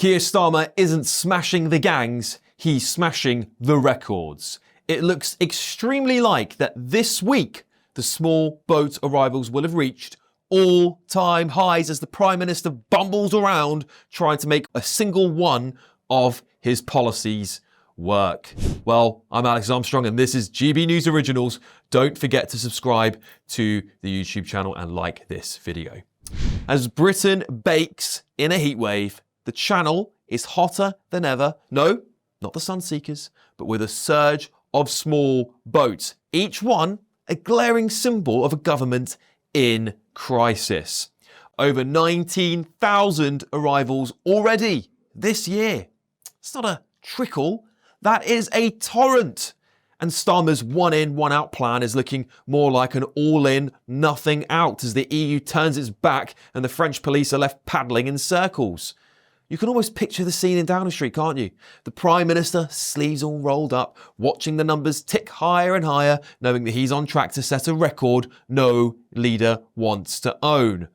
Keir Starmer isn't smashing the gangs, he's smashing the records. It looks extremely like that this week the small boat arrivals will have reached all-time highs as the Prime Minister bumbles around trying to make a single one of his policies work. Well, I'm Alex Armstrong and this is GB News Originals. Don't forget to subscribe to the YouTube channel and like this video. As Britain bakes in a heatwave, the channel is hotter than ever. No, not the Sunseekers, but with a surge of small boats, each one a glaring symbol of a government in crisis. Over 19,000 arrivals already this year. It's not a trickle, that is a torrent. And Starmer's one in, one out plan is looking more like an all-in, nothing out as the EU turns its back and the French police are left paddling in circles. You can almost picture the scene in Downing Street, can't you? The Prime Minister, sleeves all rolled up, watching the numbers tick higher and higher, knowing that he's on track to set a record no leader wants to own.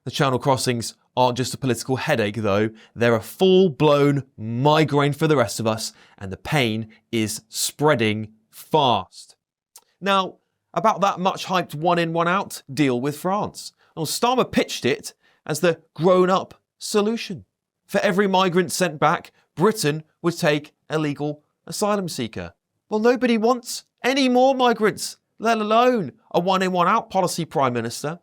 The Channel crossings aren't just a political headache, though. They're a full-blown migraine for the rest of us, and the pain is spreading fast. Now, about that much-hyped one-in, one-out deal with France. Well, Starmer pitched it as the grown-up solution. For every migrant sent back, Britain would take a legal asylum seeker. Well, nobody wants any more migrants, let alone a one-in, one-out policy, Prime Minister.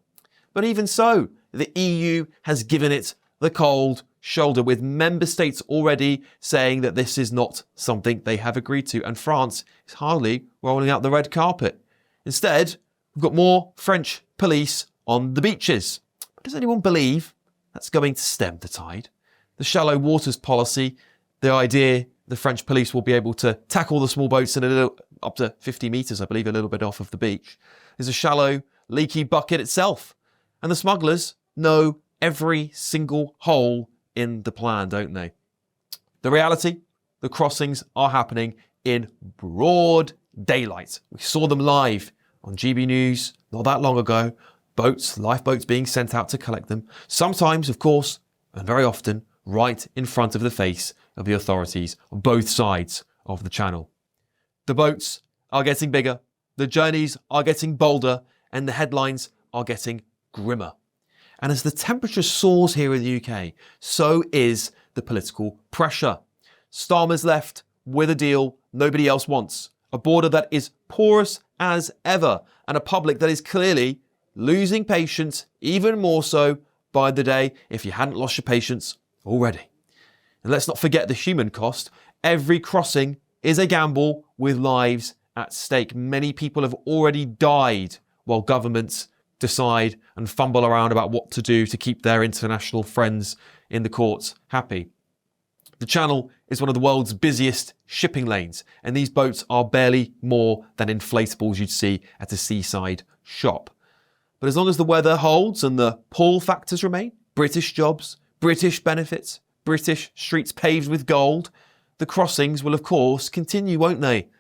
But even so, the EU has given it the cold shoulder, with member states already saying that this is not something they have agreed to, and France is hardly rolling out the red carpet. Instead, we've got more French police on the beaches. But does anyone believe that's going to stem the tide? The shallow waters policy, the idea the French police will be able to tackle the small boats in a little, up to 50 metres, I believe, a little bit off of the beach, is a shallow, leaky bucket itself. And the smugglers know every single hole in the plan, don't they? The reality, the crossings are happening in broad daylight. We saw them live on GB News not that long ago. Boats, lifeboats being sent out to collect them. Sometimes, of course, and very often, right in front of the face of the authorities on both sides of the channel. The boats are getting bigger, the journeys are getting bolder, and the headlines are getting grimmer. And as the temperature soars here in the UK, so is the political pressure. Starmer's left with a deal nobody else wants, a border that is porous as ever, and a public that is clearly losing patience, even more so by the day, if you hadn't lost your patience already. And let's not forget the human cost. Every crossing is a gamble with lives at stake. Many people have already died while governments decide and fumble around about what to do to keep their international friends in the courts happy. The Channel is one of the world's busiest shipping lanes, and these boats are barely more than inflatables you'd see at a seaside shop. But as long as the weather holds and the pull factors remain, British jobs, British benefits, British streets paved with gold, the crossings will of course continue, won't they?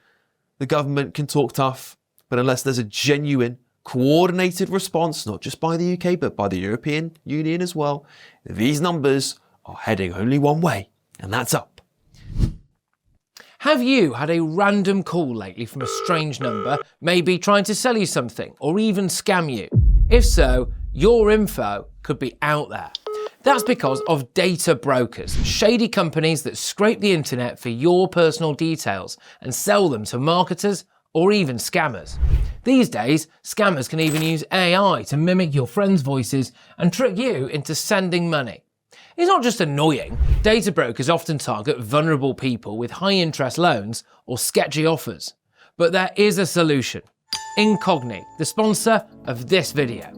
The government can talk tough, but unless there's a genuine, coordinated response, not just by the UK, but by the European Union as well, these numbers are heading only one way, and that's up. Have you had a random call lately from a strange number, maybe trying to sell you something or even scam you? If so, your info could be out there. That's because of data brokers, shady companies that scrape the internet for your personal details and sell them to marketers or even scammers. These days, scammers can even use AI to mimic your friends' voices and trick you into sending money. It's not just annoying. Data brokers often target vulnerable people with high-interest loans or sketchy offers. But there is a solution. Incogni, the sponsor of this video.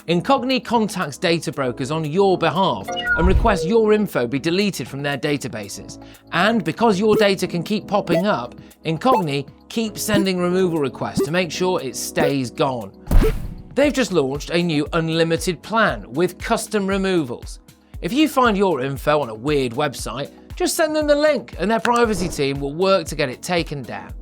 Incogni contacts data brokers on your behalf and requests your info be deleted from their databases. And because your data can keep popping up, Incogni keeps sending removal requests to make sure it stays gone. They've just launched a new unlimited plan with custom removals. If you find your info on a weird website, just send them the link and their privacy team will work to get it taken down.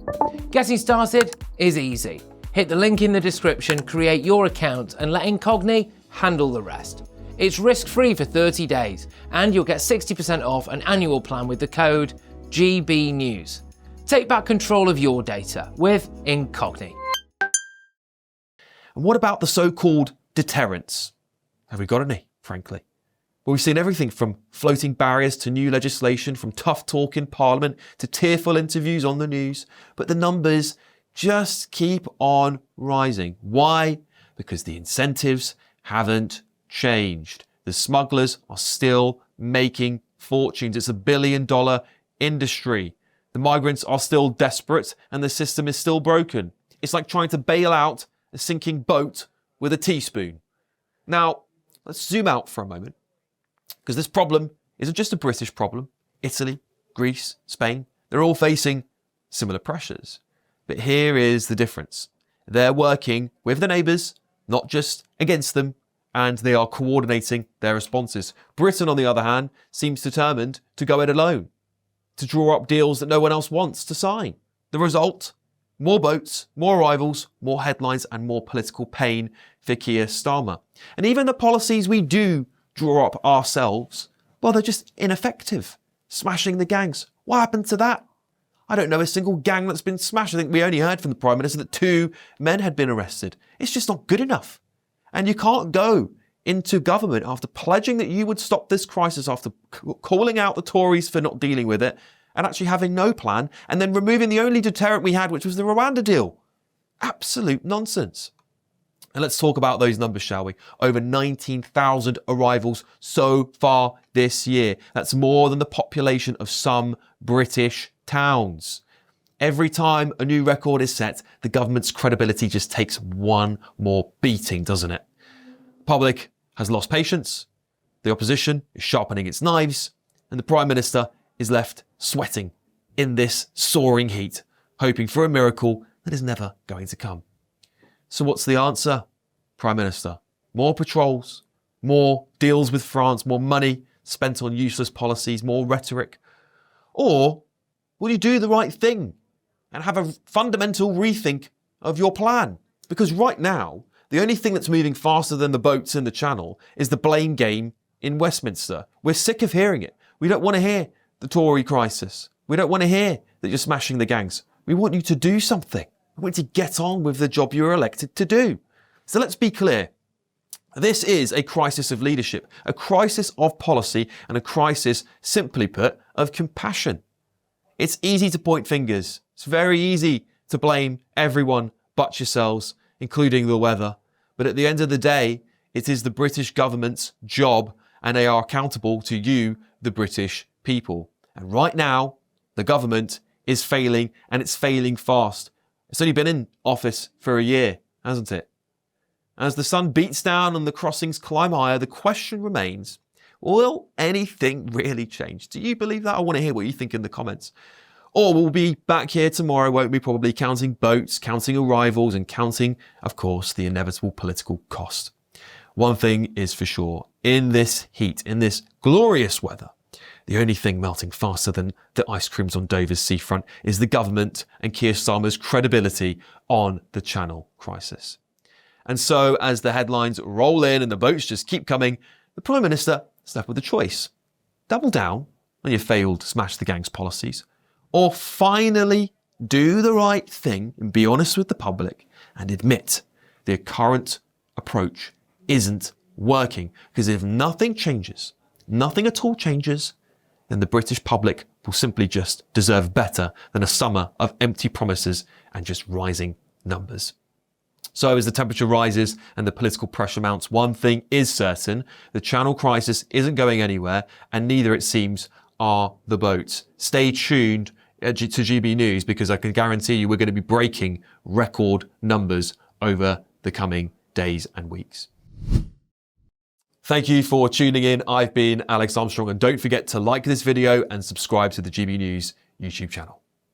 Getting started is easy. Hit the link in the description, create your account and let Incogni handle the rest. It's risk-free for 30 days, and you'll get 60% off an annual plan with the code GBNews. Take back control of your data with Incogni. And what about the so-called deterrents? Have we got any, frankly? Well, we've seen everything from floating barriers to new legislation, from tough talk in Parliament to tearful interviews on the news. But the numbers just keep on rising. Why? Because the incentives haven't changed. The smugglers are still making fortunes. It's $1 billion industry. The migrants are still desperate and the system is still broken. It's like trying to bail out a sinking boat with a teaspoon. Now, let's zoom out for a moment, because this problem isn't just a British problem. Italy, Greece, Spain, they're all facing similar pressures. But here is the difference. They're working with the neighbours, not just against them, and they are coordinating their responses. Britain, on the other hand, seems determined to go it alone, to draw up deals that no one else wants to sign. The result? More boats, more arrivals, more headlines, and more political pain for Keir Starmer. And even the policies we do draw up ourselves, well, they're just ineffective. Smashing the gangs. What happened to that? I don't know a single gang that's been smashed. I think we only heard from the Prime Minister that 2 men had been arrested. It's just not good enough. And you can't go into government after pledging that you would stop this crisis, after calling out the Tories for not dealing with it, and actually having no plan, and then removing the only deterrent we had, which was the Rwanda deal. Absolute nonsense. And let's talk about those numbers, shall we? Over 19,000 arrivals so far this year. That's more than the population of some British towns. Every time a new record is set, the government's credibility just takes one more beating, doesn't it? The public has lost patience, the opposition is sharpening its knives, and the Prime Minister is left sweating in this soaring heat, hoping for a miracle that is never going to come. So what's the answer, Prime Minister? More patrols, more deals with France, more money spent on useless policies, more rhetoric? Or will you do the right thing and have a fundamental rethink of your plan? Because right now, the only thing that's moving faster than the boats in the Channel is the blame game in Westminster. We're sick of hearing it. We don't want to hear the Tory crisis. We don't want to hear that you're smashing the gangs. We want you to do something. We want you to get on with the job you were elected to do. So let's be clear. This is a crisis of leadership, a crisis of policy, and a crisis, simply put, of compassion. It's easy to point fingers. It's very easy to blame everyone but yourselves, including the weather. But at the end of the day, it is the British government's job, and they are accountable to you, the British people. And right now, the government is failing, and it's failing fast. It's only been in office for a year, hasn't it? As the sun beats down and the crossings climb higher, the question remains, will anything really change? Do you believe that? I want to hear what you think in the comments. Or we'll be back here tomorrow, won't we? Probably counting boats, counting arrivals, and counting, of course, the inevitable political cost. One thing is for sure, in this heat, in this glorious weather, the only thing melting faster than the ice creams on Dover's seafront is the government and Keir Starmer's credibility on the Channel crisis. And so, as the headlines roll in and the boats just keep coming, the Prime Minister is left with a choice. Double down on your failed smash the gangs policies, or finally do the right thing and be honest with the public and admit their current approach isn't working. Because if nothing changes, nothing at all changes, then the British public will simply just deserve better than a summer of empty promises and just rising numbers. So as the temperature rises and the political pressure mounts, one thing is certain: the Channel crisis isn't going anywhere, and neither, it seems, are the boats. Stay tuned to GB News, because I can guarantee you we're going to be breaking record numbers over the coming days and weeks. Thank you for tuning in. I've been Alex Armstrong, and don't forget to like this video and subscribe to the GB News YouTube channel.